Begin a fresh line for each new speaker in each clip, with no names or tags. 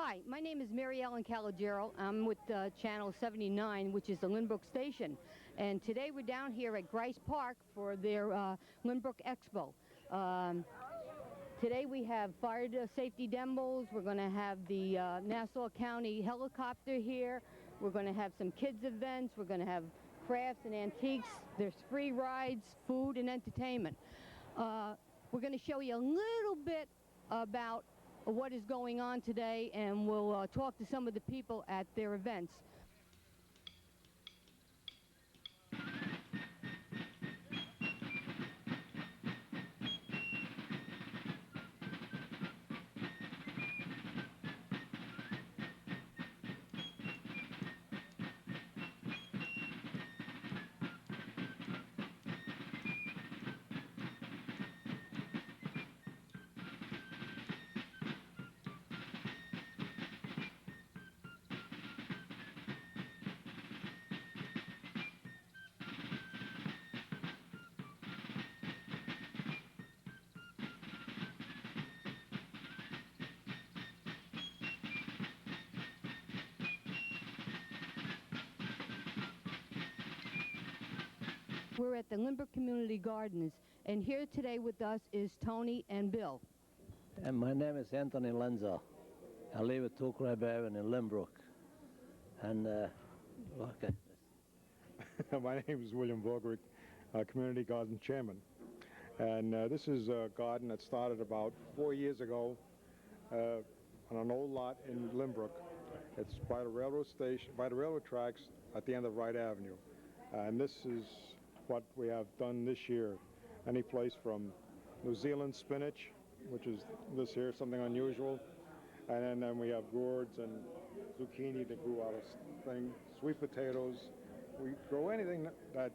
Hi, my name is Mary Ellen Calogero. I'm with Channel 79, which is the Lynbrook station. And today we're down here at Grice Park for their Lynbrook Expo. Today we have fire safety demos. We're going to have the Nassau County helicopter here. We're going to have some kids events. We're going to have crafts and antiques. There's free rides, food, and entertainment. We're going to show you a little bit about what is going on today, and we'll talk to some of the people at their events. We're at the Lynbrook Community Gardens, and here today with us is Tony and Bill.
And my name is Anthony Lenza. I live at Tulkrab Avenue in Lynbrook. And, okay.
My name is William Vogrick, Community Garden Chairman. And this is a garden that started about 4 years ago on an old lot in Lynbrook. It's by the railroad station, by the railroad tracks at the end of Wright Avenue. And this is what we have done this year. Any place from New Zealand spinach, which is this here, something unusual. And then we have gourds and zucchini that grew out of thing, sweet potatoes. We grow anything that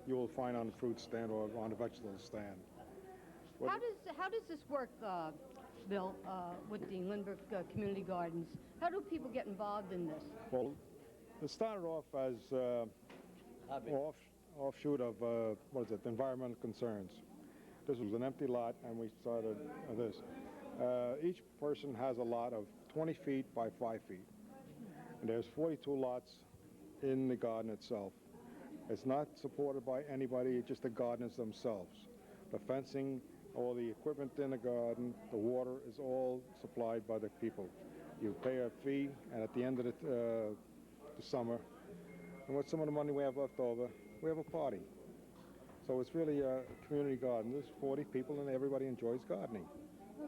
you will find on the fruit stand or on the vegetable stand.
How does this work, Bill, with the Lynbrook Community Gardens? How do people get involved in this?
Well, it started off as offshoot of, environmental concerns. This was an empty lot, and we started this. Each person has a lot of 20 feet by 5 feet. And there's 42 lots in the garden itself. It's not supported by anybody, just the gardeners themselves. The fencing, all the equipment in the garden, the water is all supplied by the people. You pay a fee, and at the end of the summer, and with some of the money we have left over, we have a party. So it's really a community garden. There's 40 people, and everybody enjoys gardening.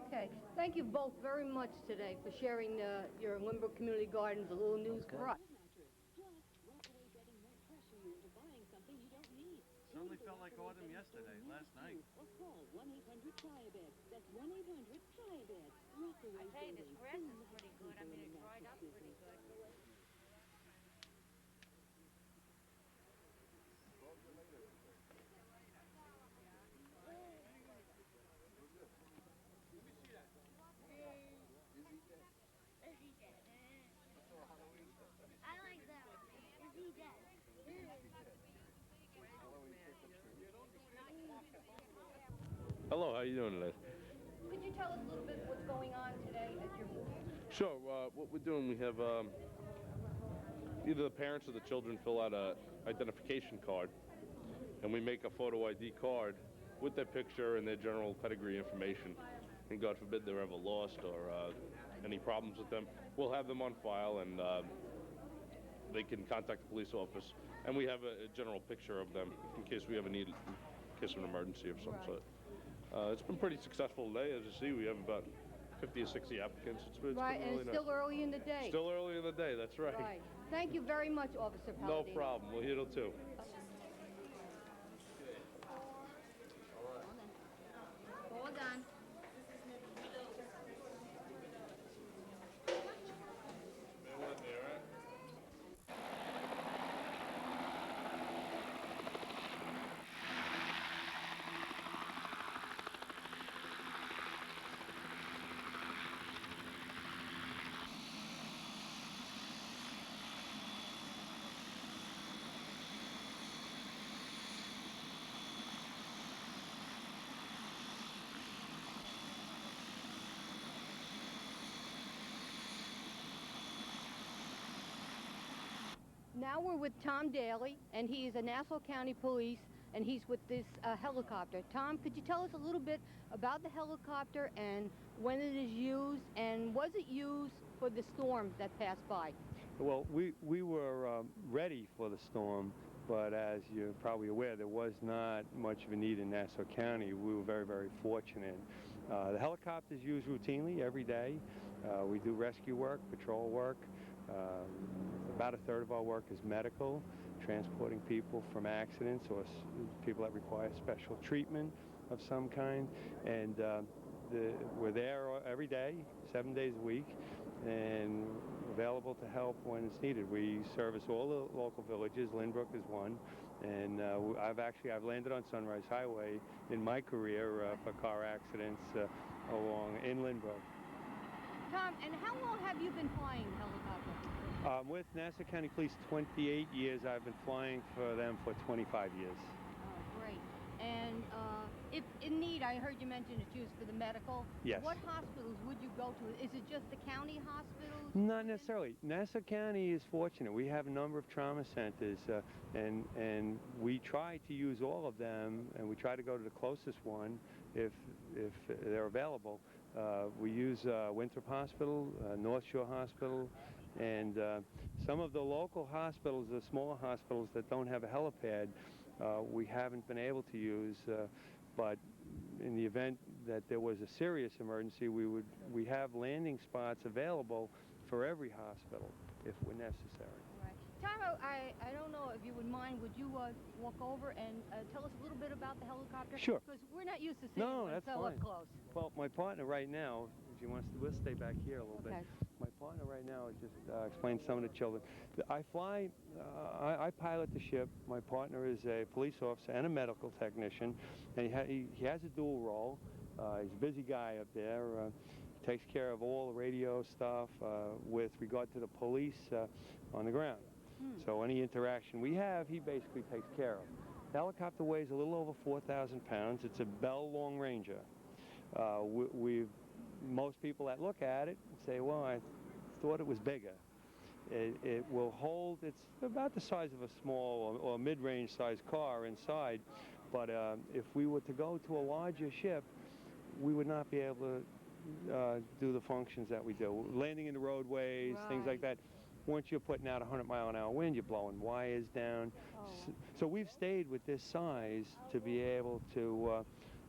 Okay. Thank you both very much today for sharing your Lynbrook Community Gardens, a little news for us.
Certainly felt like autumn yesterday, last night.
Or call 1-800-TRY-A-BED. That's 1-800-TRY-A-BED.
I tell you, this grass is pretty good. I mean, it dried up pretty good.
I like that one. Is he dead?
Hello, how you doing today?
Could you tell us a little bit what's going on today at your booth?
Sure, what we're doing, we have either the parents or the children fill out a identification card, and we make a photo ID card with their picture and their general pedigree information. And God forbid they're ever lost or any problems with them, we'll have them on file, and they can contact the police office. And we have a general picture of them in case we ever need it, in case of an emergency of some sort. It's been pretty successful today. As you see, we have about 50 or 60 applicants. It's been
Right, and
really
it's
nice.
still early in the day.
Still early in the day, that's right.
Right. Thank you very much, Officer
No
Palladino.
problem. We're here till 2.
Hold on.
Now we're with Tom Daly, and he is a Nassau County Police, and he's with this helicopter. Tom, could you tell us a little bit about the helicopter and when it is used, and was it used for the storm that passed by?
Well, we were ready for the storm, but as you're probably aware, there was not much of a need in Nassau County. We were very, very fortunate. The helicopter is used routinely every day. We do rescue work, patrol work. About a third of our work is medical, transporting people from accidents or people that require special treatment of some kind. And we're there every day, 7 days a week, and available to help when it's needed. We service all the local villages. Lynbrook is one. And I've landed on Sunrise Highway in my career for car accidents along in Lynbrook.
Tom, and how long have you been flying helicopter?
With Nassau County Police, 28 years. I've been flying for them for 25 years.
Oh, great. And if in need, I heard you mention it's used for the medical.
Yes.
What hospitals would you go to? Is it just the county hospitals?
Not necessarily. Nassau County is fortunate. We have a number of trauma centers, and we try to use all of them, and we try to go to the closest one if they're available. We use Winthrop Hospital, North Shore Hospital, and some of the local hospitals, the smaller hospitals that don't have a helipad, we haven't been able to use, but in the event that there was a serious emergency, we have landing spots available for every hospital if we're necessary.
Right. Tom, I don't know if you would mind, would you walk over and tell us a little bit about the helicopter?
Sure.
Because we're not used to seeing one
that's
so
fine.
up close.
Well, my partner right now, if you want us to, we'll stay back here a little
Okay.
bit. My partner right now is just explain some of the children. I fly, I pilot the ship. My partner is a police officer and a medical technician, and he has a dual role. He's a busy guy up there. Takes care of all the radio stuff with regard to the police on the ground. So any interaction we have, he basically takes care of. The helicopter weighs a little over 4,000 pounds. It's a Bell Long Ranger. Most people that look at it say, well, I thought it was bigger. It will hold, it's about the size of a small or mid-range sized car inside, but if we were to go to a larger ship, we would not be able to do the functions that we do. Landing in the roadways, things like that. Once you're putting out 100-mile-an-hour wind, you're blowing wires down. So we've stayed with this size to be able to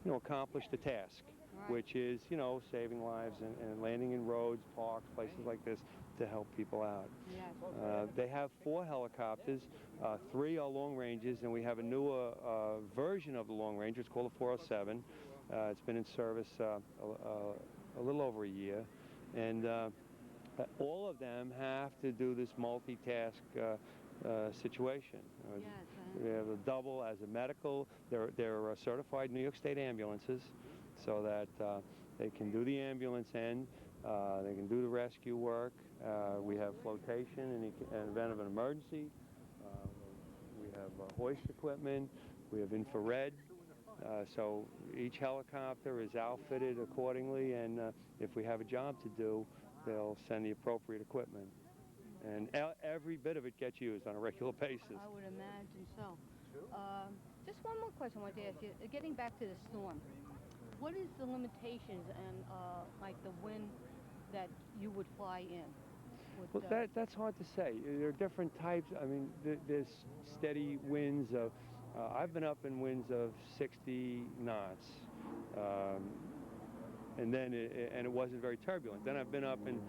accomplish the task, which is, saving lives and landing in roads, parks, places like this to help people out.
Yes.
They have 4 helicopters. 3 are long ranges, and we have a newer version of the Long Ranger. It's called the 407. It's been in service a little over a year, and all of them have to do this multitask situation. We have a double as a medical. They're certified New York State ambulances, so that they can do the ambulance end, they can do the rescue work. We have flotation in the event of an emergency. We have hoist equipment. We have infrared. So each helicopter is outfitted accordingly, and if we have a job to do, they'll send the appropriate equipment. And every bit of it gets used on a regular basis.
I would imagine so. Just one more question I wanted to ask you. Getting back to the storm, what is the limitations and like the wind that you would fly in?
Well, that's hard to say. There are different types. I mean, there's steady winds of, I've been up in winds of 60 knots, and it wasn't very turbulent. Then I've been up in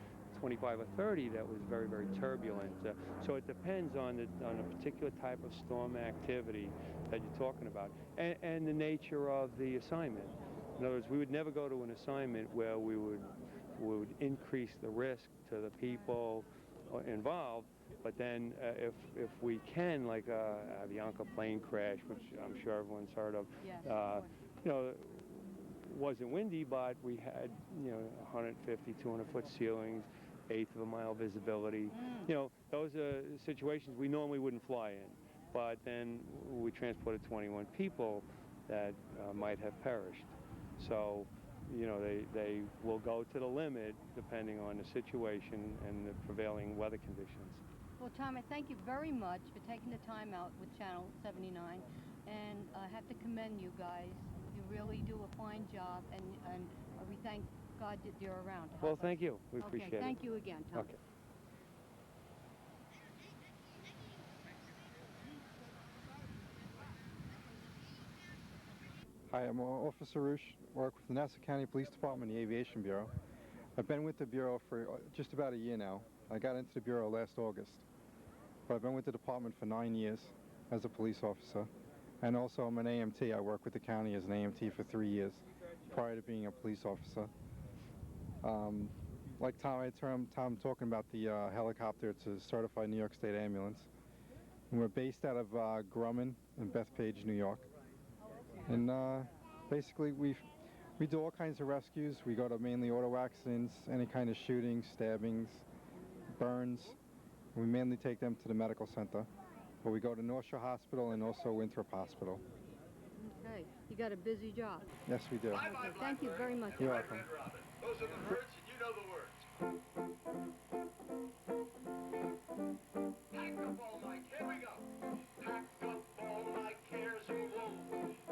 25 or 30 that was very, very turbulent. So it depends on a particular type of storm activity that you're talking about, and the nature of the assignment. In other words, we would never go to an assignment where we would increase the risk to the people involved, but then if we can, like a Avianca plane crash, which I'm sure everyone's heard of, it wasn't windy, but we had 150, 200-foot ceilings, eighth of a mile visibility. Those are situations we normally wouldn't fly in, but then we transported 21 people that might have perished. So, they will go to the limit depending on the situation and the prevailing weather conditions.
Well, Tom, I thank you very much for taking the time out with Channel 79, and I have to commend you guys. You really do a fine job, and we thank God that you're around. to help
Well,
us.
thank you. We appreciate
Okay,
it.
thank you again, Tom.
Okay.
Hi, I'm Officer Roosh, work with the Nassau County Police Department, the Aviation Bureau. I've been with the Bureau for just about a year now. I got into the Bureau last August, but I've been with the department for 9 years as a police officer. And also I'm an AMT. I worked with the county as an AMT for 3 years prior to being a police officer. Like Tom, I heard Tom talking about the helicopter. It's a certified New York State ambulance. And we're based out of Grumman in Bethpage, New York. And basically we do all kinds of rescues. We go to mainly auto accidents, any kind of shootings, stabbings, burns. We mainly take them to the medical center. But we go to North Shore Hospital and also Winthrop Hospital.
Okay, you got a busy job.
Yes, we do.
Okay, thank you very much.
You're welcome.
Those are the words, and you know the words. Pack up all my, here we go. Pack up all my cares and woe.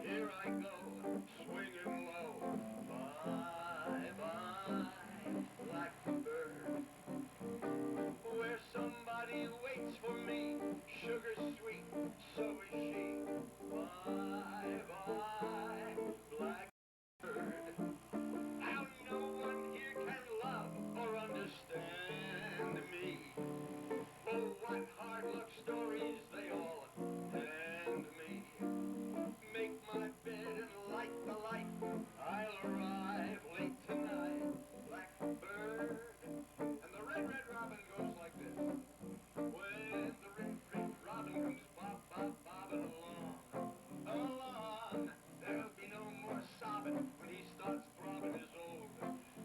Here I go, swinging low. Bye, bye, blackbird. Where somebody waits for me, sugar sweet, so is she. Bye, bye, blackbird. How no one here can love or understand me. Oh, what hard luck stories they all hand me. Make my bed and light the light. I'll arrive late tonight, blackbird. And the red, red robin goes like this. When the red, red robin comes bobbing along, along, there'll be no more sobbing when he starts throbbing his old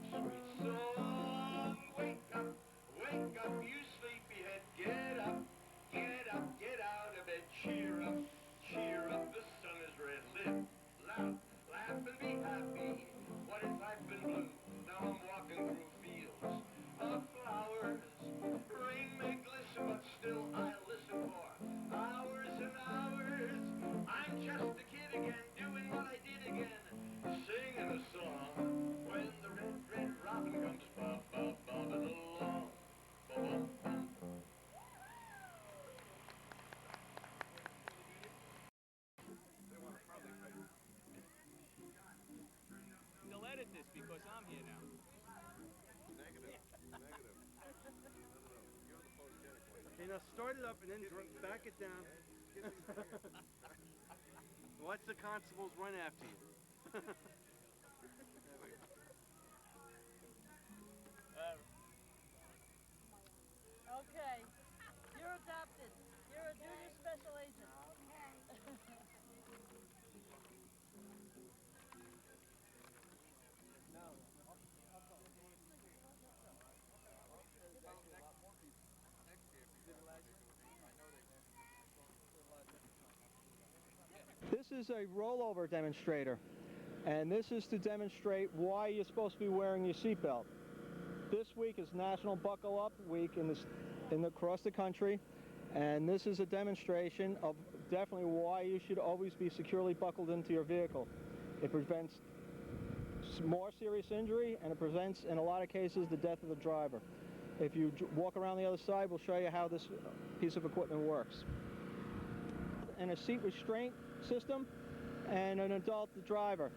sweet song. Wake up, you sleepyhead, get up, get out of bed, cheer up, the sun is red, live, laugh, laugh and be happy. What if I've been blue? Now I'm walking through fields of flowers. Rain may glisten, but still I'll listen for hours and hours. I'm just a kid again, doing what I did again, singing a song. When the red, red robin comes bobbing along. Ba-bum-bum.
They'll edit this because I'm here now.
Okay, now start it up and then back it down. Watch the constables run after you.
Okay, you're adopted. You're a junior special agent.
This is a rollover demonstrator, and this is to demonstrate why you're supposed to be wearing your seatbelt. This week is National Buckle Up Week across the country, and this is a demonstration of definitely why you should always be securely buckled into your vehicle. It prevents more serious injury, and it prevents, in a lot of cases, the death of the driver. If you walk around the other side, we'll show you how this piece of equipment works. And a seat restraint system and an adult driver.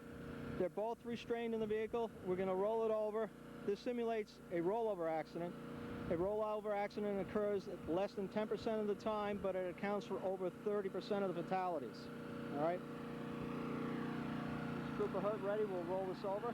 They're both restrained in the vehicle. We're going to roll it over. This simulates a rollover accident. A rollover accident occurs at less than 10% of the time, but it accounts for over 30% of the fatalities. All right? Trooper Hood, ready? We'll roll this over.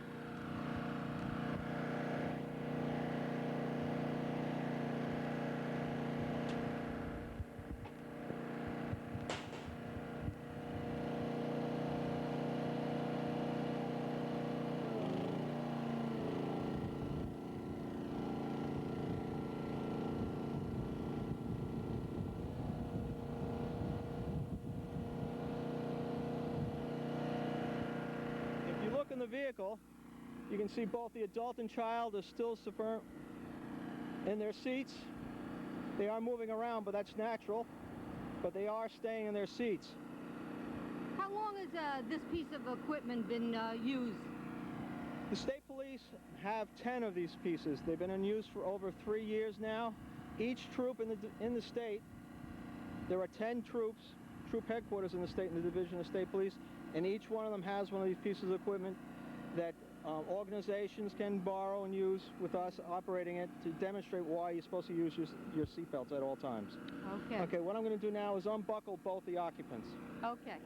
If you look in the vehicle, you can see both the adult and child are still in their seats. They are moving around, but that's natural. But they are staying in their seats.
How long has this piece of equipment been used?
The state police have 10 of these pieces. They've been in use for over 3 years now. Each troop in the state, there are 10 troops, troop headquarters in the state in the Division of State Police, and each one of them has one of these pieces of equipment that organizations can borrow and use with us operating it to demonstrate why you're supposed to use your seatbelts at all times.
Okay.
Okay, what I'm going to do now is unbuckle both the occupants.
Okay.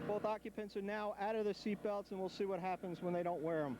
Both occupants are now out of their seatbelts, and we'll see what happens when they don't wear them.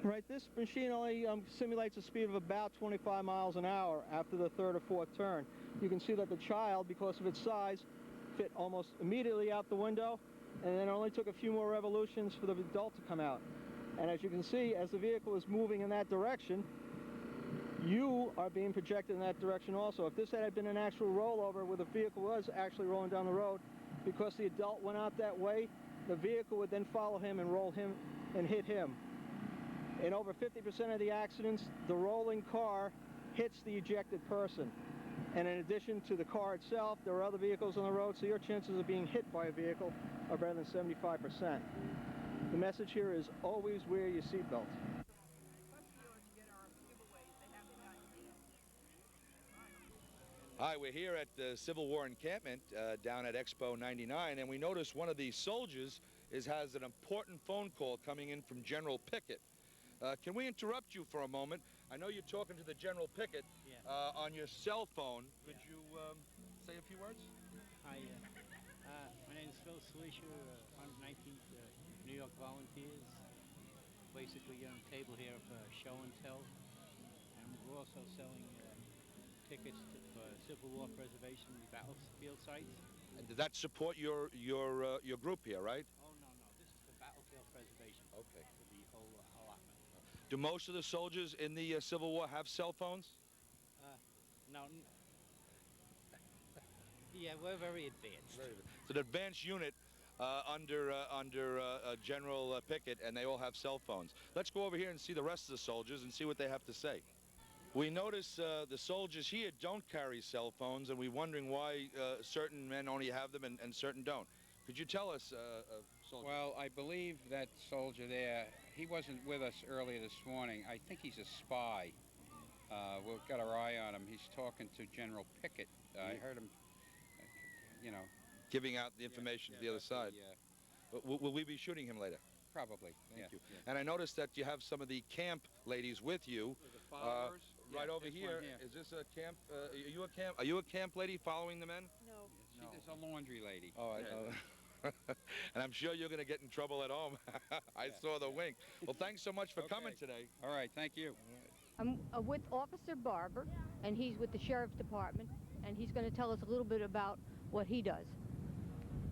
Right, this machine only simulates a speed of about 25 miles an hour after the third or fourth turn. You can see that the child, because of its size, fit almost immediately out the window, and then it only took a few more revolutions for the adult to come out. And as you can see, as the vehicle is moving in that direction, you are being projected in that direction also. If this had been an actual rollover where the vehicle was actually rolling down the road, because the adult went out that way, the vehicle would then follow him and roll him and hit him. In over 50% of the accidents, the rolling car hits the ejected person. And in addition to the car itself, there are other vehicles on the road, so your chances of being hit by a vehicle are better than 75%. The message here is always wear your seatbelt.
Hi, we're here at the Civil War encampment down at Expo 99, and we notice one of these soldiers has an important phone call coming in from General Pickett. Can we interrupt you for a moment? I know you're talking to the General Pickett on your cell phone. Could you say a few words?
Hi, my name is Phil Swisher, 119th New York Volunteers. Basically on a table here for show and tell. And we're also selling tickets for Civil War preservation battlefield sites.
And does that support your group here, right?
Oh, no. This is for battlefield preservation.
Okay.
For the whole allotment.
Do most of the soldiers in the Civil War have cell phones?
No. Yeah, we're very advanced.
It's an advanced unit under General Pickett, and they all have cell phones. Let's go over here and see the rest of the soldiers and see what they have to say. We notice the soldiers here don't carry cell phones, and we're wondering why certain men only have them and certain don't. Could you tell us, soldier?
Well, I believe that soldier there, he wasn't with us earlier this morning. I think he's a spy. We've got our eye on him. He's talking to General Pickett. I heard him, you know.
Giving out the information to the other side. Will we be shooting him later?
Probably.
Thank you. And I noticed that you have some of the camp ladies with you.
The followers?
Right over here. Is this a camp? Are you a camp lady following the men?
No. She's a laundry lady.
Oh, I know. And I'm sure you're going to get in trouble at home. I saw the wink. Well, thanks so much for coming today.
All right, thank you.
I'm with Officer Barber, and he's with the Sheriff's Department, and he's going to tell us a little bit about what he does.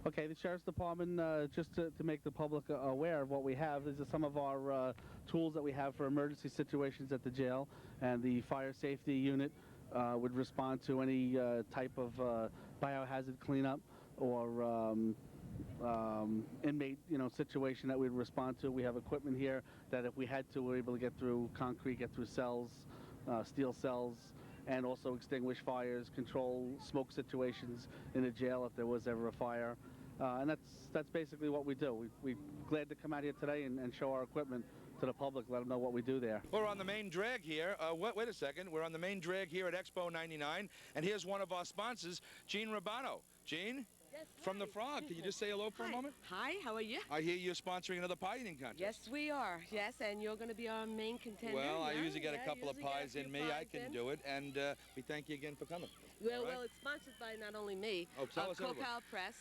Okay, the Sheriff's Department, just to make the public aware of what we have, these are some of our tools that we have for emergency situations at the jail, and the fire safety unit would respond to any type of biohazard cleanup or inmate, situation that we'd respond to. We have equipment here that if we had to, we're able to get through concrete, get through cells, steel cells, and also extinguish fires, control smoke situations in the jail if there was ever a fire. And that's basically what we do. We're glad to come out here today and show our equipment to the public, let them know what we do there.
We're on the main drag here. Wait a second. We're on the main drag here at Expo 99, and here's one of our sponsors, Gene Rabano. Gene?
Yes,
from the Frog. Can you just say hello for a moment?
Hi, how are you?
I hear you're sponsoring another pie eating contest.
Yes, we are. Yes, and you're going to be our main contender.
Well, I
yeah,
usually get a
yeah,
couple of
usually get a
pies
few
in me. I
pies
can
in.
do it, and we thank you again for coming.
Well,
All right?
well, it's sponsored by not only me,
Oh, tell us everyone.
Cocal Press,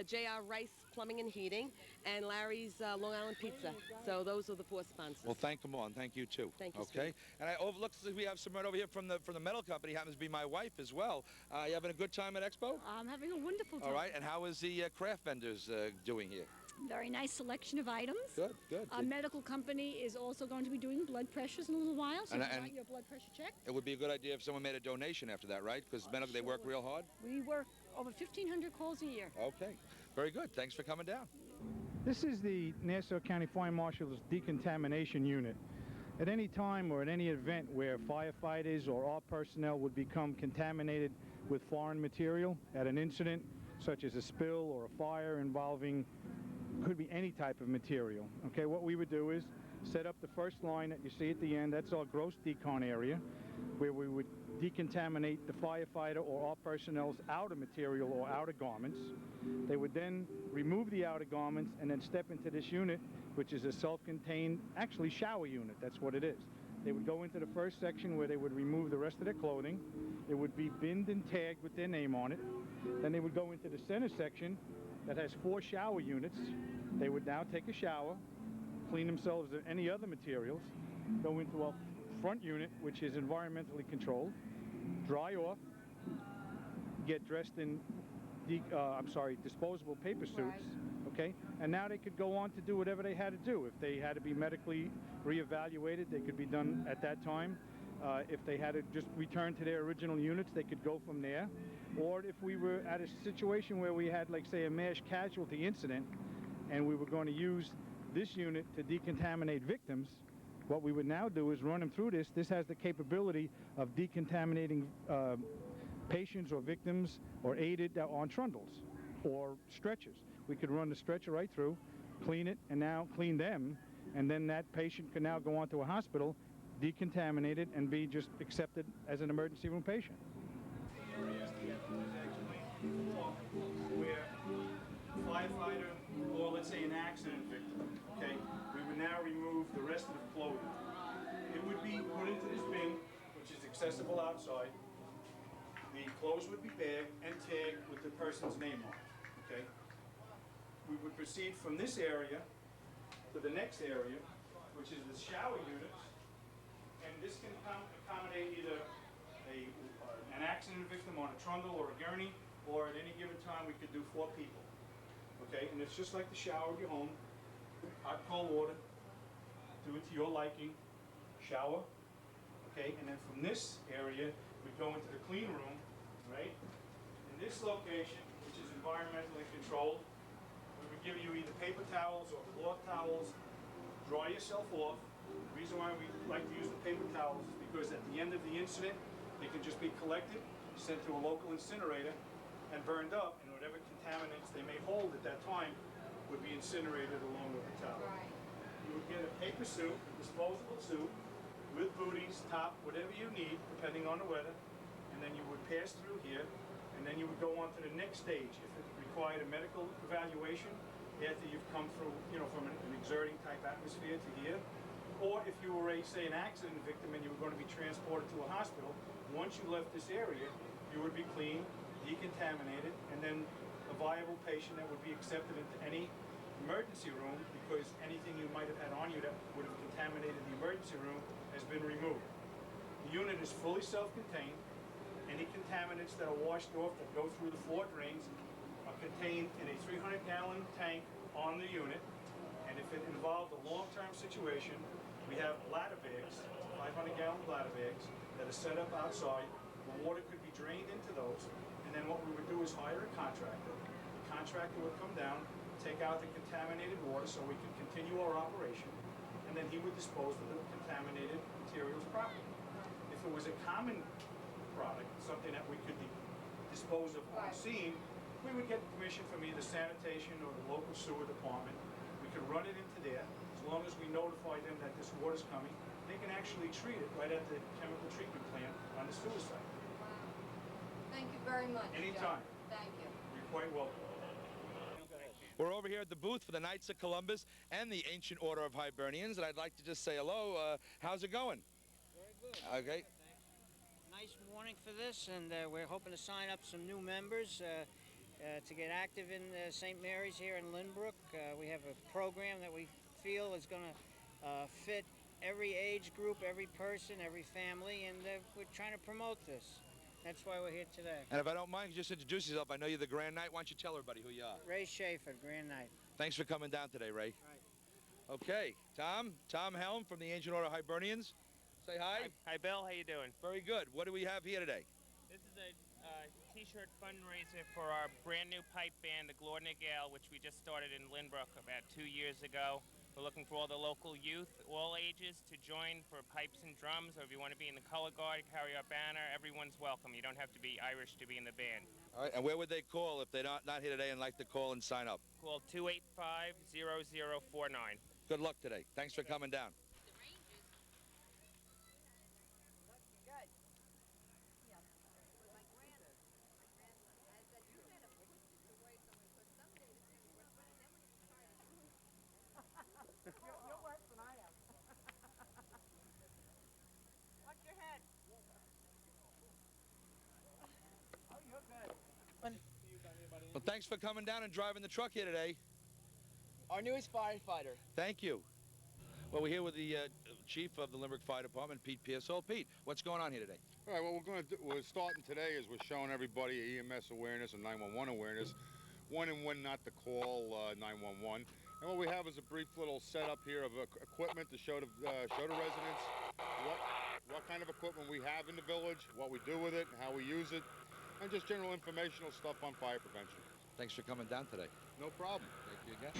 J.R. Rice Plumbing and Heating, and Larry's Long Island Pizza. So those are the four sponsors.
Well, thank them all, and thank you too.
Thank you,
Okay, and I looks like we have some right over here from the metal company. Happens to be my wife as well. You having a good time at Expo?
I'm having a wonderful time.
All right, and how is the craft vendors doing here?
Very nice selection of items.
Good, good.
Our medical company is also going to be doing blood pressures in a little while, so
And-
if you
and-
want your blood pressure checked.
It would be a good idea if someone made a donation after that, right? Because medical, they work real hard.
We work over 1,500 calls a year.
Okay, very good. Thanks for coming down.
This is the Nassau County Fire Marshal's decontamination unit. At any time or at any event where firefighters or our personnel would become contaminated with foreign material at an incident, such as a spill or a fire involving, could be any type of material. Okay, what we would do is set up the first line that you see at the end. That's our gross decon area, where we would decontaminate the firefighter or our personnel's outer material or outer garments. They would then remove the outer garments and then step into this unit, which is a self-contained, actually shower unit. That's what it is. They would go into the first section where they would remove the rest of their clothing. It would be binned and tagged with their name on it. Then they would go into the center section that has 4 shower units. They would now take a shower, clean themselves of any other materials, go into a front unit, which is environmentally controlled, dry off, get dressed in disposable paper suits, okay? And now they could go on to do whatever they had to do. If they had to be medically reevaluated, they could be done at that time. If they had to just return to their original units, they could go from there. Or if we were at a situation where we had, like, say, a mass casualty incident, and we were going to use this unit to decontaminate victims, what we would now do is run them through this. This has the capability of decontaminating patients or victims or aided on trundles or stretchers. We could run the stretcher right through, clean it, and now clean them, and then that patient can now go on to a hospital, decontaminated, and be just accepted as an emergency room patient. Where a firefighter or, let's say, an accident victim, okay, we would now remove the rest of the clothing. It would be put into this bin, which is accessible outside. The clothes would be bagged and tagged with the person's name on it, okay? We would proceed from this area to the next area, which is the shower units, and this can accommodate either an accident victim on a trundle or a gurney, or at any given time we could do 4 people, okay? And it's just like the shower of your home, hot, cold water, do it to your liking, shower, okay? And then from this area, we go into the clean room, right? In this location, which is environmentally controlled, we would give you either paper towels or cloth towels, dry yourself off. The reason why we like to use the paper towels is because at the end of the incident, they can just be collected, sent to a local incinerator, and burned up, and whatever contaminants they may hold at that time would be incinerated along with the towel. You would get a paper suit, a disposable suit, with booties, top, whatever you need, depending on the weather, and then you would pass through here, and then you would go on to the next stage. If it required a medical evaluation, after you've come through, from an exerting type atmosphere to here, or if you were say, an accident victim and you were going to be transported to a hospital, once you left this area, you would be clean, decontaminated, and then a viable patient that would be accepted into any emergency room, because anything you might have had on you that would have contaminated the emergency room has been removed. The unit is fully self-contained. Any contaminants that are washed off that go through the 4 drains are contained in a 300-gallon tank on the unit. And if it involved a long-term situation, we have bladder bags, 500-gallon bladder bags, that are set up outside. The water could be drained into those. And then what we would do is hire a contractor. The contractor would come down, take out the contaminated water so we could continue our operation, and then he would dispose of the contaminated materials properly. it was a common product, something that we could dispose of on scene, we would get permission from either sanitation or the local sewer department. We could run it into there. As long as we notify them that this water's coming, they can actually treat it right at the chemical treatment plant on the sewer site.
Thank you very much.
Anytime.
John. Thank you.
You're quite welcome.
We're over here at the booth for the Knights of Columbus and the Ancient Order of Hibernians, and I'd like to just say hello. How's it going?
Very good.
Okay.
Nice morning for this, and we're hoping to sign up some new members to get active in St. Mary's here in Lynbrook. We have a program that we feel is going to fit every age group, every person, every family, and we're trying to promote this. That's why we're here today.
And if I don't mind, just introduce yourself. I know you're the Grand Knight. Why don't you tell everybody who you are?
Ray Schaefer, Grand Knight.
Thanks for coming down today, Ray.
Right.
Okay, Tom Helm from the Ancient Order of Hibernians. Say hi.
Hi, Bill. How you doing?
Very good. What do we have here today?
This is a T-shirt fundraiser for our brand new pipe band, the Glornig Ale, which we just started in Lynbrook about 2 years ago. We're looking for all the local youth, all ages, to join for pipes and drums, or if you want to be in the color guard, carry our banner, everyone's welcome. You don't have to be Irish to be in the band.
All right, and where would they call if they're not here today and like to call and sign up?
Call 285-0049.
Good luck today. Thanks for coming down.
You're worse than I am. Watch your head. Oh, you're good.
Well, thanks for coming down and driving the truck here today.
Our newest firefighter.
Thank you. Well, we're here with the chief of the Limerick Fire Department, Pete Pearsall. Pete, what's going on here today?
All right, what we're starting today is we're showing everybody EMS awareness and 911 awareness, when and when not to call 911. And what we have is a brief little setup here of equipment to show the residents what kind of equipment we have in the village, what we do with it, how we use it, and just general informational stuff on fire prevention.
Thanks for coming down today.
No problem.
Thank you again.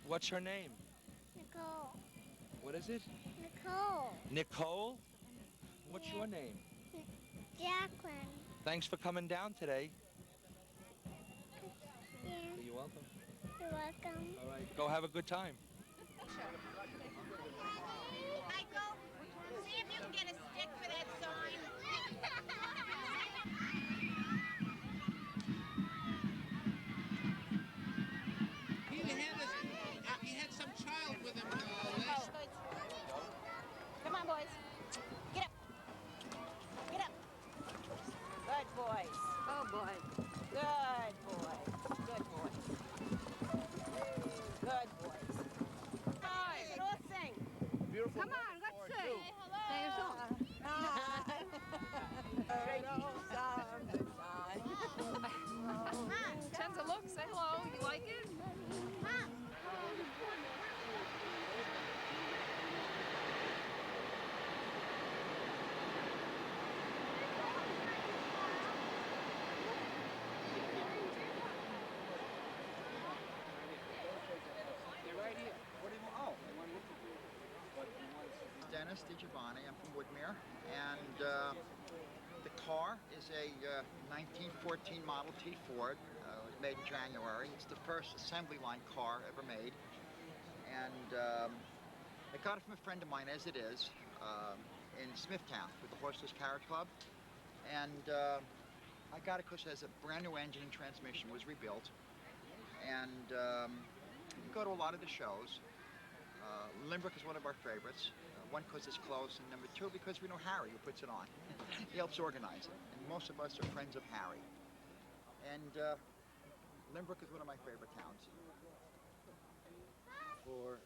What's her name?
Nicole.
What is it?
Nicole.
Nicole? What's your name?
Jacqueline.
Thanks for coming down today.
Yeah.
You're welcome.
You're welcome.
All right, go have a good time.
Michael, see if you can get a stick for that sign.
He had some child with him.
Come on, boys. Get up. Get up. Good boys. Oh, boy. Good boys. Good boys. Good boys. Guys, let's all sing.
Beautiful.
Come on, let's sing. Say hello. Sing a song.
Tenza, look, say hello. You like it?
They're right here. What do you want? Oh, they want to look at you. But you want
Dennis DiGiovanni. I'm from Woodmere, and the car is a 1914 Model T Ford. It was made in January. It's the first assembly line car ever made, and I got it from a friend of mine, as it is, in Smithtown with the Horseless Carriage Club, and I got it because it has a brand new engine and transmission, was rebuilt, and we go to a lot of the shows. Lynbrook is one of our favorites. One, because it's close, and number two, because we know Harry, who puts it on. He helps organize it, and most of us are friends of Harry. And Lynbrook is one of my favorite towns.
For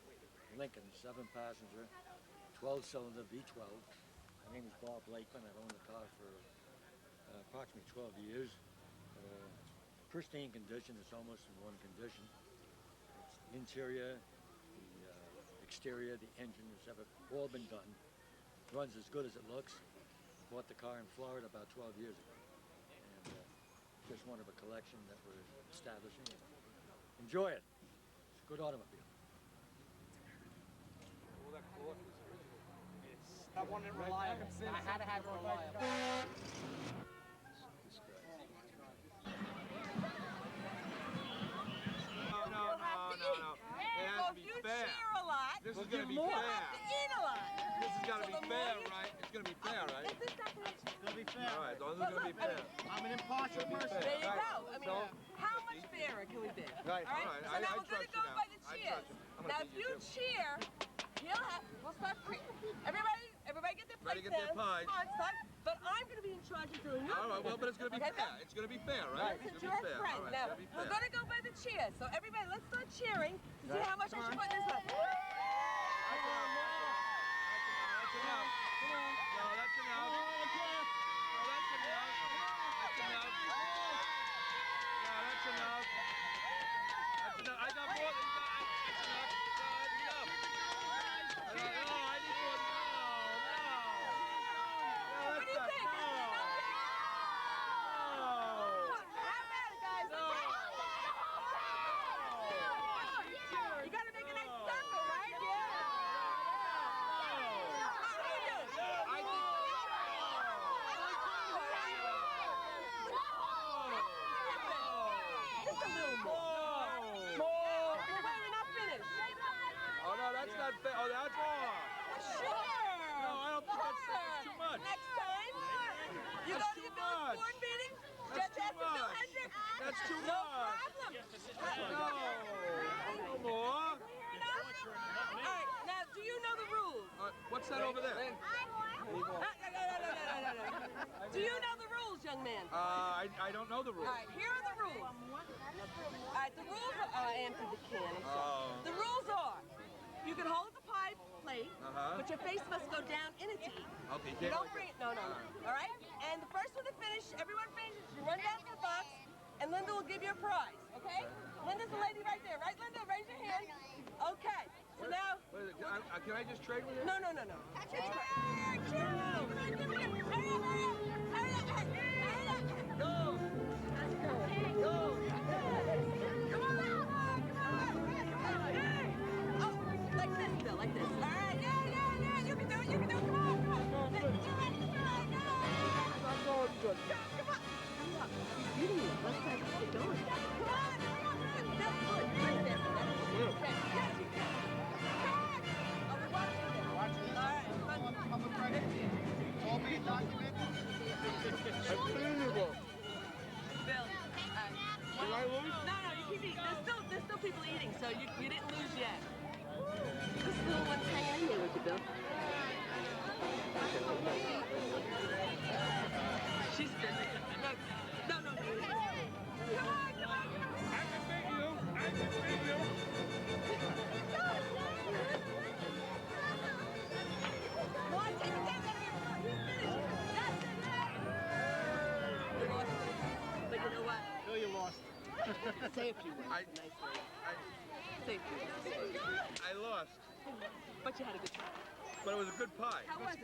Lincoln, 7-passenger, 12-cylinder V12. My name is Bob Blakeman. I've owned the car for approximately 12 years. Pristine condition. It's almost in one condition. It's the interior, the exterior, the engine has all been done. Runs as good as it looks. Bought the car in Florida about 12 years ago. And just one of a collection that we're establishing. Enjoy it. It's a good automobile.
That one didn't rely on it. I had to have it reliable.
No. It has to be fair.
Cheer a lot.
This is going to be fair.
You have to eat a lot.
This is got to
So
be
the
fair,
more you-
right? It's going to be fair, right?
It's gonna be fair.
All right, so this is going to be fair.
I'm an impartial person.
There you
Right.
go. I mean, how much fairer can we be?
Right.
All right.
All right.
So now
I
we're going to
trust
go
you now.
by the
I
cheers.
trust you. I'm
Now,
gonna
if
beat
you
you, too.
cheer, we'll start everybody get their
Ready
plates
to get their
in.
pies.
Come on, son. But I'm going to be in charge of doing your
All right, well, but it's going to be
Okay,
fair. It's going to be fair, right?
Since
It's
you're
going to be
a
fair.
friend.
All right,
Now,
it's going to be
we're
fair.
going to go by the cheers. So everybody, let's start cheering to see how much I should put in this one.
That's enough. No, that's enough. No, that's enough. That's enough. No, that's enough. That's enough. I got more than that. That's enough. No, that's enough. No, I need more. No.
What do you think? How about it, guys?
No.
You got to make a nice circle, right? Yeah. Just a little more. More. Wait, we're not finished.
Oh, no, that's not fair. Oh, that's more.
Sure.
No, I don't think that's too much.
Next time, you
That's
go to
too
your village
much.
board meeting,
That's
just
too
ask Bill
much.
Hendricks.
That's too
No
much.
problem.
No. No more.
All right, now, do you know the rules?
What's that over there?
Do you know the rules, young man?
I don't know the rules.
All right, here are the rules. All right, the rules are... Oh, I emptied the can. I'm sorry.
Oh.
The rules are, you can hold the pie plate,
Uh-huh.
but your face must go down in it to eat.
Okay, you
You
can't
don't
like
bring
it.
it. No. All right? And the first one to finish, everyone finishes, you run down to the box, and Linda will give you a prize, okay? Linda's the lady right there, right, Linda? Raise your hand. Okay. So now...
Can I just trade with you?
No. Cheer! Cheer! Hurry up! Go! Go! Come on! Oh, like this, Bill, like this. All right, yeah. You can do it. Come on.
That's all good.
Come on. He's beating you. Let's keep going. Come on. That's good. Right there. Okay. Oh, we're watching this. All right.
It's all being documented.
Unbelievable.
Bill.
Did I lose?
No, you keep eating. There's still people eating, so you didn't lose yet. This little one's hanging in there with you, Bill. She's busy. No. Come on.
I can beat you.
Come on, take it down. He's finished. That's it. You lost. But you know what?
Bill, you lost.
Say a few words. Nicely. Say a few words.
I lost.
But you had a good try.
But it was a good pie.
How was it?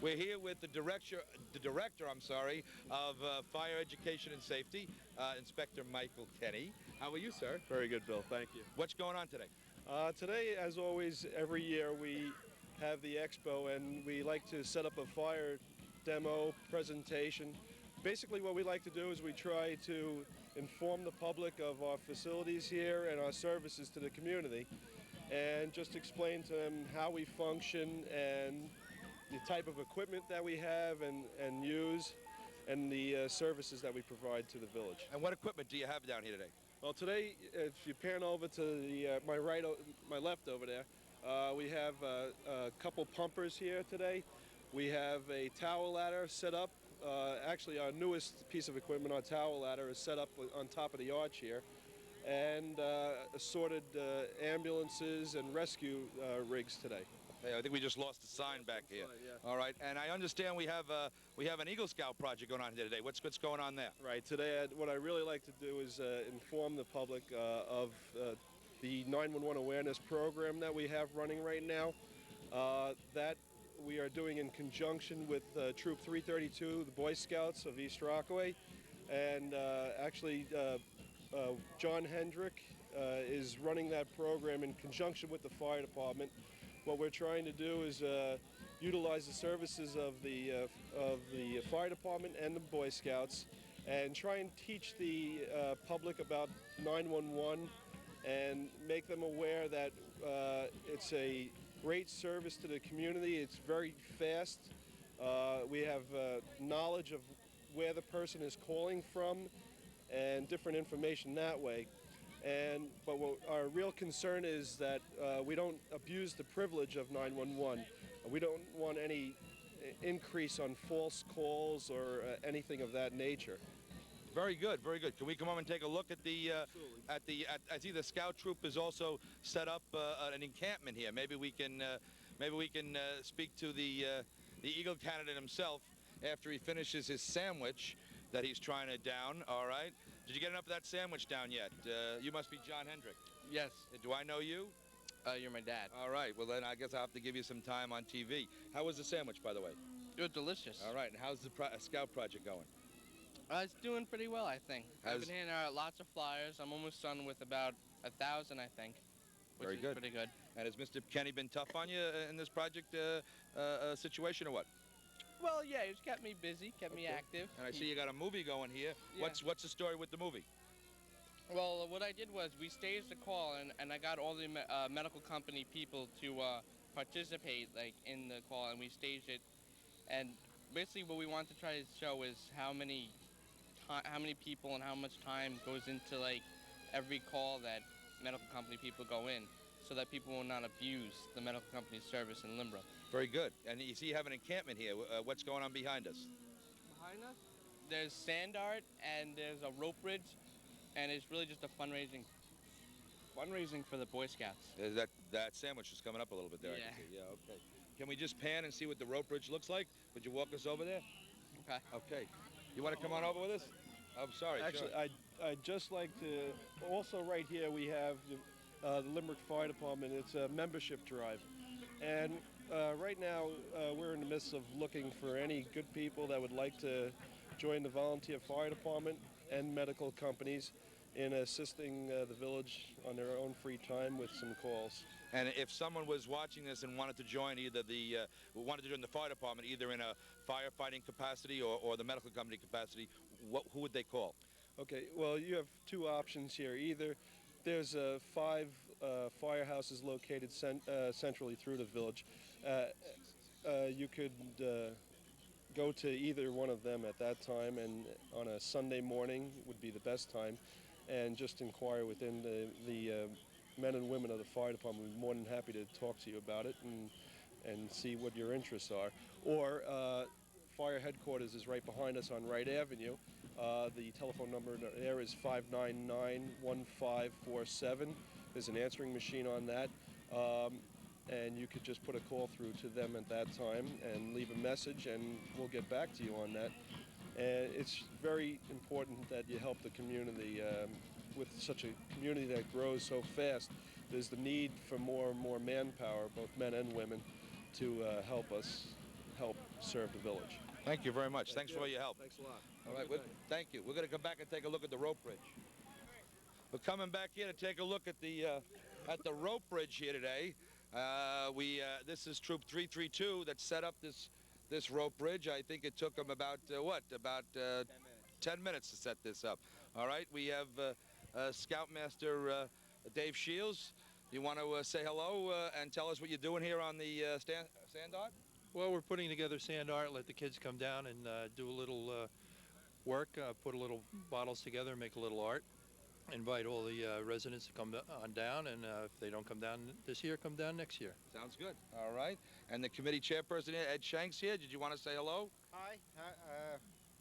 We're here with the director, of Fire Education and Safety, Inspector Michael Kenny. How are you, sir?
Very good, Bill. Thank you.
What's going on today?
Today, as always, every year we have the Expo, and we like to set up a fire demo presentation. Basically, what we like to do is we try to inform the public of our facilities here and our services to the community, and just explain to them how we function and the type of equipment that we have and use, and the services that we provide to the village.
And what equipment do you have down here today?
Well, today, if you pan over to the, my left over there, we have a couple pumpers here today. We have a tower ladder set up. Actually, our newest piece of equipment, our tower ladder, is set up on top of the arch here. And assorted ambulances and rescue rigs today.
Hey, I think we just lost a sign back here.
Right, yeah.
All right, and I understand we have an Eagle Scout project going on here today. What's going on there?
Right, today what I really like to do is inform the public of the 911 awareness program that we have running right now. That we are doing in conjunction with Troop 332, the Boy Scouts of East Rockaway, and actually John Hendrick is running that program in conjunction with the fire department. What we're trying to do is utilize the services of the fire department and the Boy Scouts, and try and teach the public about 911 and make them aware that it's a great service to the community. It's very fast. We have knowledge of where the person is calling from and different information that way. But what our real concern is that we don't abuse the privilege of 911. We don't want any increase on false calls or anything of that nature.
Very good, very good. Can we come over and take a look at the I see the scout troop has also set up an encampment here. Maybe we can speak to the Eagle candidate himself after he finishes his sandwich that he's trying to down. All right. Did you get enough of that sandwich down yet? You must be John Hendrick.
Yes.
Do I know you?
You're my dad.
All right. Well, then I guess I'll have to give you some time on TV. How was the sandwich, by the way?
It was delicious.
All right. And how's the scout project going?
It's doing pretty well, I think. I've been handing out lots of flyers. I'm almost done with about 1,000, I think, which
Very
is
good.
pretty good.
And has Mr. Kenny been tough on you in this project situation, or what?
Well, yeah, he's kept me busy, kept me active.
And I see you got a movie going here.
Yeah.
What's the story with the movie?
Well, what I did was we staged the call, and I got all the medical company people to participate, like, in the call, and we staged it. And basically, what we want to try to show is how many people and how much time goes into, like, every call that medical company people go in, so that people will not abuse the medical company's service in Lynbrook.
Very good. And you see you have an encampment here. What's going on behind us?
Behind us, there's sand art and there's a rope bridge, and it's really just a fundraising for the Boy Scouts.
That sandwich is coming up a little bit there.
Yeah.
I can see. Yeah. Okay. Can we just pan and see what the rope bridge looks like? Would you walk us over there?
Okay.
Okay. You want to come on over with us? I'm sorry.
Actually,
sure.
I'd just like to, also right here we have the Limerick Fire Department. It's a membership drive. And right now we're in the midst of looking for any good people that would like to join the volunteer fire department and medical companies in assisting the village on their own free time with some calls.
And if someone was watching this and wanted to join the fire department, either in a firefighting capacity or the medical company capacity, who would they call?
Okay, well, you have two options here. Either there's 5 firehouses located centrally through the village. You could go to either one of them at that time, and on a Sunday morning would be the best time, and just inquire within the men and women of the fire department. We'd be more than happy to talk to you about it and see what your interests are. Or fire headquarters is right behind us on Wright Avenue. The telephone number there is 599-1547. There's an answering machine on that. And you could just put a call through to them at that time and leave a message, and we'll get back to you on that. And it's very important that you help the community. With such a community that grows so fast, there's the need for more and more manpower, both men and women, to help help serve the village.
Thank you very much. Thanks for all your help.
Thanks a lot.
All right, thank you. We're going to come back and take a look at the rope bridge. We're coming back here to take a look at the rope bridge here today. This is Troop 332 that set up this rope bridge. I think it took them about 10 minutes to set this up. All right, we have Scoutmaster Dave Shields. You want to say hello and tell us what you're doing here on the sand art?
Well, we're putting together sand art, let the kids come down and do a little work, put a little bottles together, make a little art. Invite all the residents to come on down, and if they don't come down this year, come down next year.
Sounds good. All right. And the committee chairperson here, Ed Shanks here. Did you want to say hello?
Hi.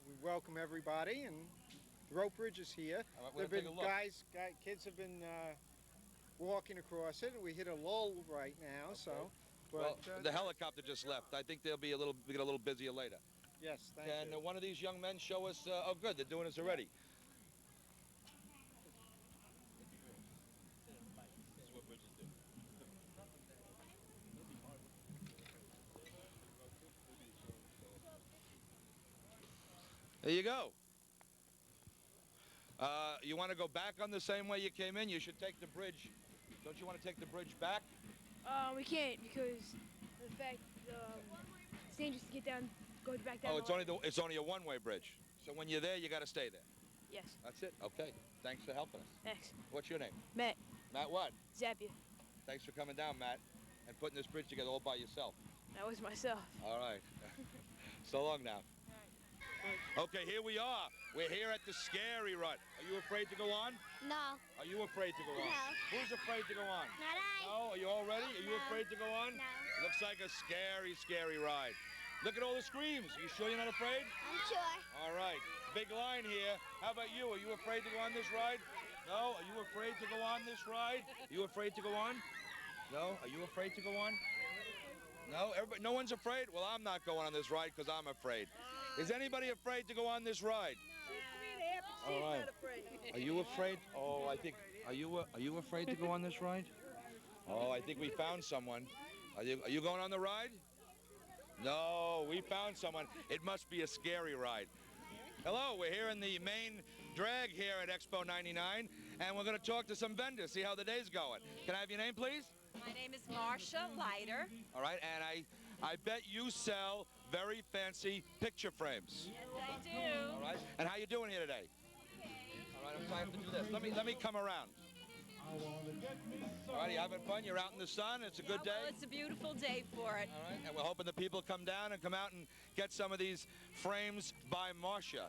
We welcome everybody, and the rope bridge is here.
Right,
Kids have been walking across it. We hit a lull right now, so.
Well,
But,
the helicopter just left. I think they'll be get a little busier later.
Yes, thank you.
Can one of these young men show us? Oh, good. They're doing this already. There you go. You want to go back on the same way you came in? You should take the bridge. Don't you want to take the bridge back?
We can't because of the fact it's dangerous to get down, go back down.
Oh, it's only a one-way bridge. So when you're there, you got to stay there.
Yes.
That's it. Okay. Thanks for helping us.
Thanks.
What's your name?
Matt.
Matt what?
Zappia.
Thanks for coming down, Matt, and putting this bridge together all by yourself.
That was myself.
All right. So long now. Okay, here we are. We're here at the scary run. Are you afraid to go on?
No.
Are you afraid to go on?
No.
Who's afraid to go on?
Not I.
No? Are you all ready? Are you afraid to go on?
No.
Looks like a scary, scary ride. Look at all the screams. Are you sure you're not afraid?
I'm sure.
All right. Big line here. How about you? Are you afraid to go on this ride? No? Are you afraid to go on this ride? Are you afraid to go on? No? Are you afraid to go on? No? Everybody, no one's afraid? Well, I'm not going on this ride because I'm afraid. Is anybody afraid to go on this ride? All right. Are you afraid? Oh, I think. Are you afraid to go on this ride? Oh, I think we found someone. Are you going on the ride? No, we found someone. It must be a scary ride. Hello, we're here in the main drag here at Expo 99, and we're going to talk to some vendors, see how the day's going. Can I have your name, please?
My name is Marcia Leiter.
All right, and I bet you sell very fancy picture frames.
Yes, I do.
All right, and how you doing here today? All right, I'm trying to do this. Let me come around. All right, you having fun? You're out in the sun. It's a good day.
Well, it's a beautiful day for it.
All right, and we're hoping the people come down and come out and get some of these frames by Marcia.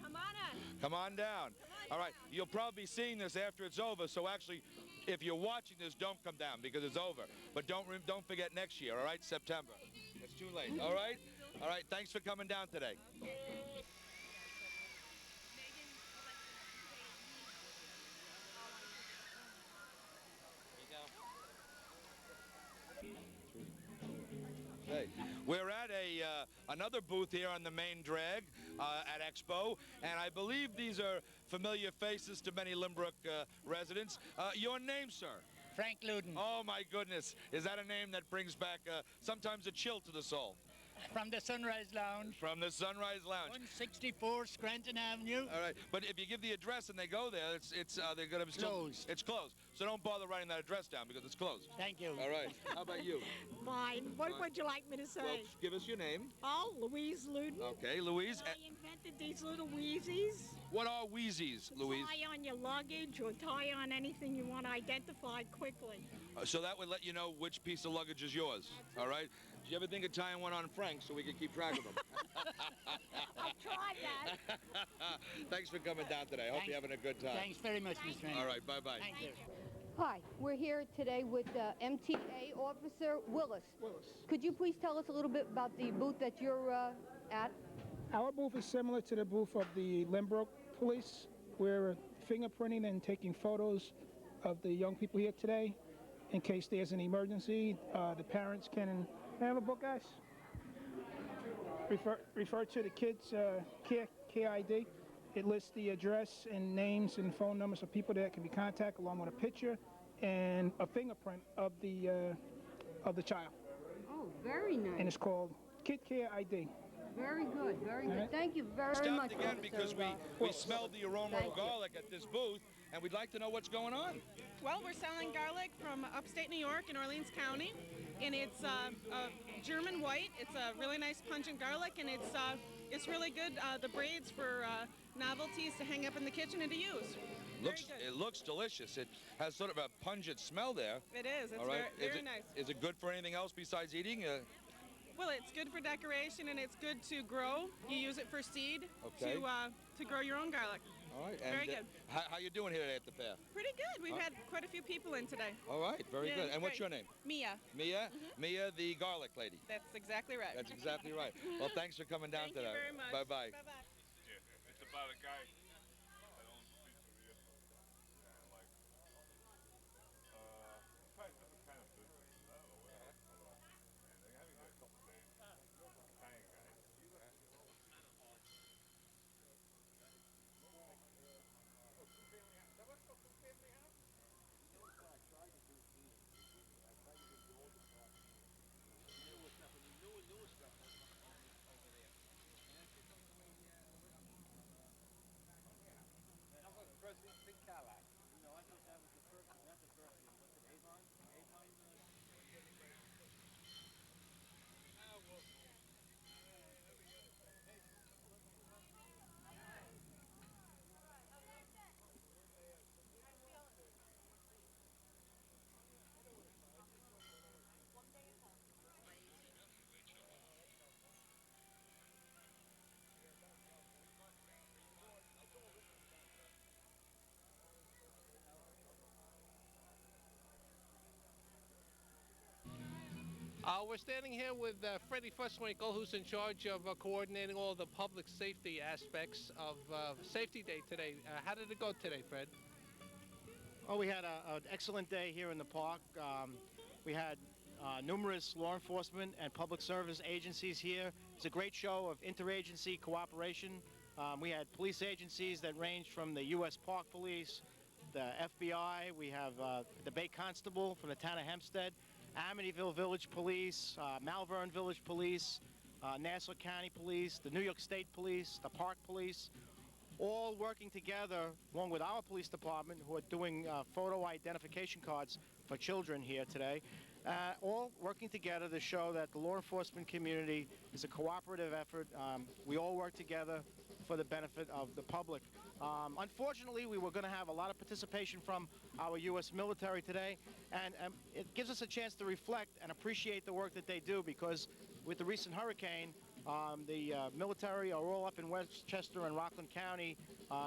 Come on in.
Come on down. All right, you'll probably be seeing this after it's over, so actually, if you're watching this, don't come down because it's over. But don't forget next year, all right, September. It's too late, all right? All right, thanks for coming down today. Okay. We're at another booth here on the main drag at Expo, and I believe these are familiar faces to many Lynbrook residents. Your name, sir?
Frank Luden.
Oh, my goodness. Is that a name that brings back sometimes a chill to the soul?
From the Sunrise Lounge.
From the Sunrise Lounge.
164 Scranton Avenue.
All right, but if you give the address and they go there, they're going to be
closed.
It's closed. So don't bother writing that address down because it's closed.
Thank you.
All right. How about you?
Fine. What would you like me to say?
Well, give us your name.
Oh, Louise Luden.
Okay, Louise.
I invented these little wheezies.
What are wheezies, Louise?
Tie on your luggage or tie on anything you want to identify quickly.
So that would let you know which piece of luggage is yours. All right? Did you ever think of tying one on Frank so we can keep track of them?
I've tried that.
Thanks for coming down today. I hope you're having a good time.
Thanks very much, Mr. Randy.
All right, bye-bye.
Thank you.
Hi, we're here today with MTA officer Willis. Could you please tell us a little bit about the booth that you're at?
Our booth is similar to the booth of the Lynbrook Police. We're fingerprinting and taking photos of the young people here today in case there's an emergency. The parents can have a book, guys. Refer to the kids' KID. It lists the address and names and phone numbers of people that can be contacted, along with a picture and a fingerprint of the child.
Oh, very nice.
And it's called Kid Care ID.
Very good, very good.
Alright.
Thank you very
Stopped
much.
again because we
Well,
smelled the aroma
thank
of
you.
garlic at this booth, and we'd like to know what's going on.
Well, we're selling garlic from upstate New York in Orleans County, and it's a German white. It's a really nice pungent garlic, and it's really good. The braids for novelties to hang up in the kitchen and to use.
It looks delicious. It has sort of a pungent smell there.
It is. It's
All right.
very nice.
Is it good for anything else besides eating?
Well, it's good for decoration, and it's good to grow. You use it for seed
Okay.
to grow your own garlic.
All right. And
Very good.
How you doing here today at the fair?
Pretty good. We've had quite a few people in today.
All right. Very
Yeah,
good.
it's
And what's
great.
your name?
Mia.
Mia? Mia, the garlic lady.
That's exactly right.
That's exactly right. Well, thanks for coming down
Thank
today.
you very much.
Bye-bye.
Bye-bye.
It's about a guy that owns pizzeria. And like, tries different kind of businesses. I don't know where. And they're having a couple days. Italian guy.
We're standing here with Freddie Fusswinkle, who's in charge of coordinating all the public safety aspects of Safety Day today. How did it go today, Fred?
Well, we had an excellent day here in the park. We had numerous law enforcement and public service agencies here. It's a great show of interagency cooperation. We had police agencies that ranged from the U.S. Park Police, the FBI, we have the Bay Constable from the town of Hempstead, Amityville Village Police, Malvern Village Police, Nassau County Police, the New York State Police, the Park Police, all working together along with our police department who are doing photo identification cards for children here today, all working together to show that the law enforcement community is a cooperative effort. We all work together for the benefit of the public. Unfortunately, we were going to have a lot of participation from our U.S. military today, and it gives us a chance to reflect and appreciate the work that they do, because with the recent hurricane, the military are all up in Westchester and Rockland County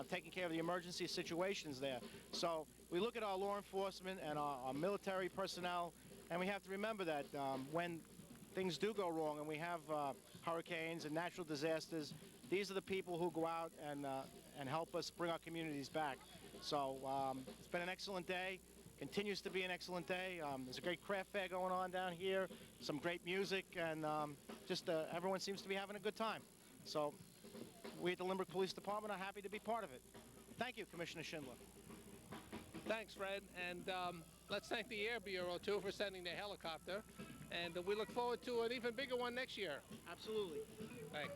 taking care of the emergency situations there. So we look at our law enforcement and our military personnel, and we have to remember that when things do go wrong and we have hurricanes and natural disasters, these are the people who go out and help us bring our communities back. So it's been an excellent day. Continues to be an excellent day. There's a great craft fair going on down here, some great music, and just everyone seems to be having a good time. So we at the Limerick Police Department are happy to be part of it. Thank you, Commissioner Schindler.
Thanks, Fred, and let's thank the Air Bureau, too, for sending their helicopter, and we look forward to an even bigger one next year.
Absolutely.
Thanks.